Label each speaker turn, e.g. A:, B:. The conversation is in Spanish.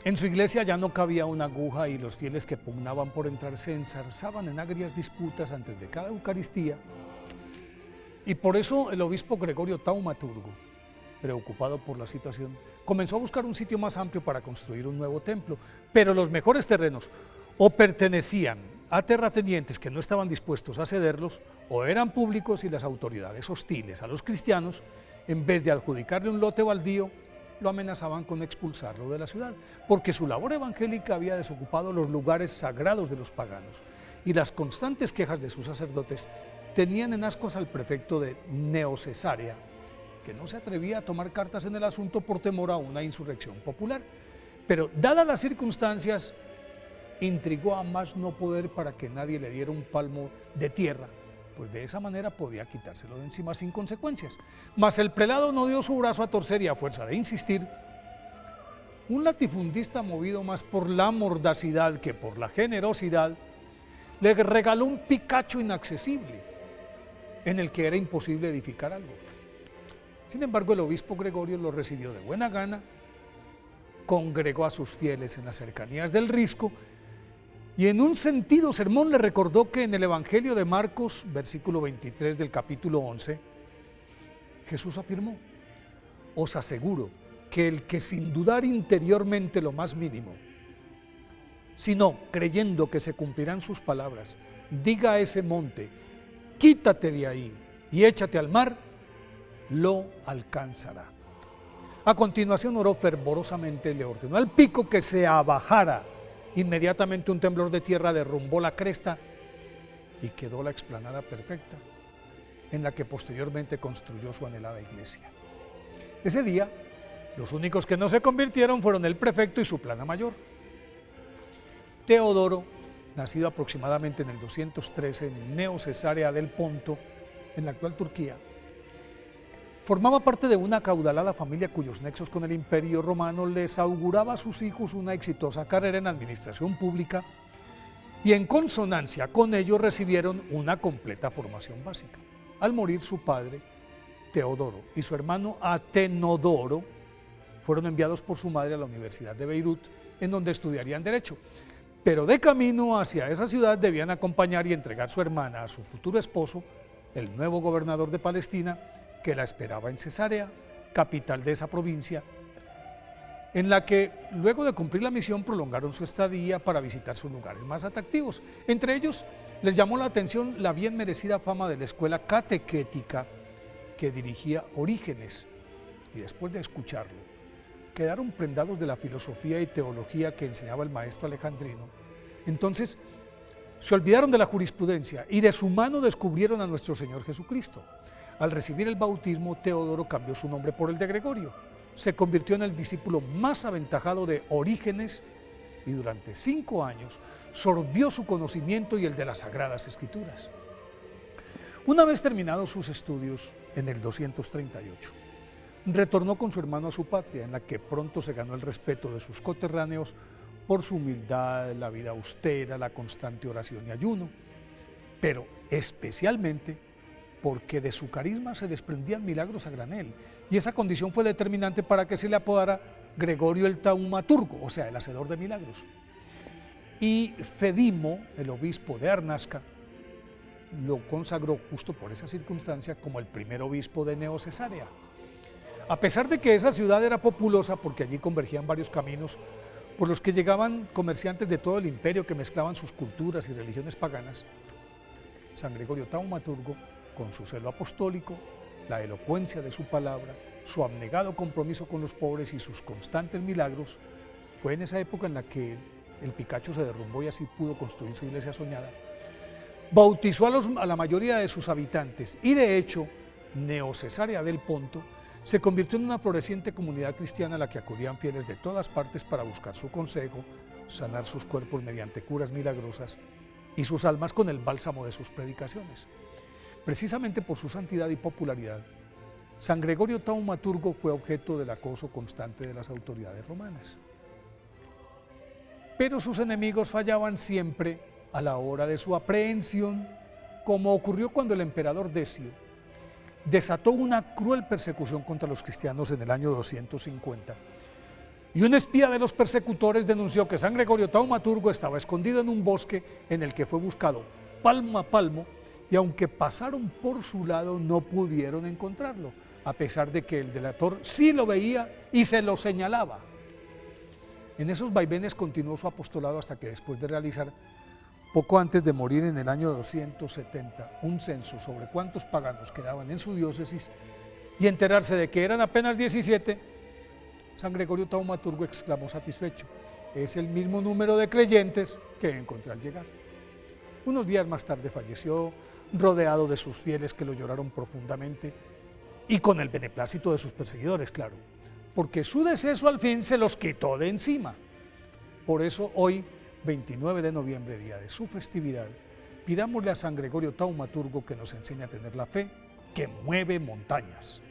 A: En su iglesia ya no cabía una aguja y los fieles que pugnaban por entrar se enzarzaban en agrias disputas antes de cada Eucaristía. Y por eso el obispo Gregorio Taumaturgo, preocupado por la situación, comenzó a buscar un sitio más amplio para construir un nuevo templo, pero los mejores terrenos o pertenecían a terratenientes que no estaban dispuestos a cederlos, o eran públicos y las autoridades hostiles a los cristianos, en vez de adjudicarle un lote baldío, lo amenazaban con expulsarlo de la ciudad, porque su labor evangélica había desocupado los lugares sagrados de los paganos, y las constantes quejas de sus sacerdotes tenían en ascuas al prefecto de Neocesarea, que no se atrevía a tomar cartas en el asunto por temor a una insurrección popular. Pero dadas las circunstancias, intrigó a más no poder para que nadie le diera un palmo de tierra, pues de esa manera podía quitárselo de encima sin consecuencias. Mas el prelado no dio su brazo a torcer y a fuerza de insistir, un latifundista movido más por la mordacidad que por la generosidad, le regaló un Picacho inaccesible, en el que era imposible edificar algo. Sin embargo, el obispo Gregorio lo recibió de buena gana, congregó a sus fieles en las cercanías del Risco y en un sentido sermón le recordó que en el Evangelio de Marcos, versículo 23 del capítulo 11, Jesús afirmó: os aseguro que el que sin dudar interiormente lo más mínimo, sino creyendo que se cumplirán sus palabras, diga a ese monte, quítate de ahí y échate al mar, lo alcanzará. A continuación oró fervorosamente y le ordenó al pico que se abajara. Inmediatamente un temblor de tierra derrumbó la cresta y quedó la explanada perfecta, en la que posteriormente construyó su anhelada iglesia. Ese día, los únicos que no se convirtieron fueron el prefecto y su plana mayor. Teodoro, nacido aproximadamente en el 213 en Neocesarea del Ponto, en la actual Turquía, formaba parte de una acaudalada familia cuyos nexos con el Imperio Romano les auguraba a sus hijos una exitosa carrera en administración pública y en consonancia con ello recibieron una completa formación básica. Al morir su padre, Teodoro, y su hermano Atenodoro fueron enviados por su madre a la Universidad de Beirut, en donde estudiarían Derecho. Pero de camino hacia esa ciudad debían acompañar y entregar su hermana a su futuro esposo, el nuevo gobernador de Palestina, que la esperaba en Cesarea, capital de esa provincia, en la que luego de cumplir la misión prolongaron su estadía para visitar sus lugares más atractivos. Entre ellos les llamó la atención la bien merecida fama de la escuela catequética que dirigía Orígenes, y después de escucharlo, quedaron prendados de la filosofía y teología que enseñaba el maestro alejandrino. Entonces se olvidaron de la jurisprudencia y de su mano descubrieron a nuestro Señor Jesucristo. Al recibir el bautismo, Teodoro cambió su nombre por el de Gregorio, se convirtió en el discípulo más aventajado de Orígenes y durante 5 años sorbió su conocimiento y el de las Sagradas Escrituras. Una vez terminados sus estudios, en el 238, retornó con su hermano a su patria, en la que pronto se ganó el respeto de sus coterráneos por su humildad, la vida austera, la constante oración y ayuno, pero especialmente porque de su carisma se desprendían milagros a granel, y esa condición fue determinante para que se le apodara Gregorio el Taumaturgo, o sea, el hacedor de milagros. Y Fedimo, el obispo de Arnasca, lo consagró justo por esa circunstancia como el primer obispo de Neocesarea. A pesar de que esa ciudad era populosa, porque allí convergían varios caminos por los que llegaban comerciantes de todo el imperio que mezclaban sus culturas y religiones paganas, San Gregorio Taumaturgo, con su celo apostólico, la elocuencia de su palabra, su abnegado compromiso con los pobres y sus constantes milagros, fue en esa época en la que el Picacho se derrumbó y así pudo construir su iglesia soñada. Bautizó a la mayoría de sus habitantes y de hecho, Neocesarea del Ponto se convirtió en una floreciente comunidad cristiana a la que acudían fieles de todas partes para buscar su consejo, sanar sus cuerpos mediante curas milagrosas y sus almas con el bálsamo de sus predicaciones. Precisamente por su santidad y popularidad, San Gregorio Taumaturgo fue objeto del acoso constante de las autoridades romanas. Pero sus enemigos fallaban siempre a la hora de su aprehensión, como ocurrió cuando el emperador Decio desató una cruel persecución contra los cristianos en el año 250, y un espía de los persecutores denunció que San Gregorio Taumaturgo estaba escondido en un bosque en el que fue buscado palmo a palmo, y aunque pasaron por su lado no pudieron encontrarlo, a pesar de que el delator sí lo veía y se lo señalaba. En esos vaivenes continuó su apostolado hasta que, después de realizar, poco antes de morir en el año 270, un censo sobre cuántos paganos quedaban en su diócesis y enterarse de que eran apenas 17, San Gregorio Taumaturgo exclamó satisfecho: es el mismo número de creyentes que encontré al llegar. Unos días más tarde falleció, rodeado de sus fieles que lo lloraron profundamente y con el beneplácito de sus perseguidores, claro, porque su deceso al fin se los quitó de encima. Por eso hoy, 29 de noviembre, día de su festividad, pidámosle a San Gregorio Taumaturgo que nos enseñe a tener la fe que mueve montañas.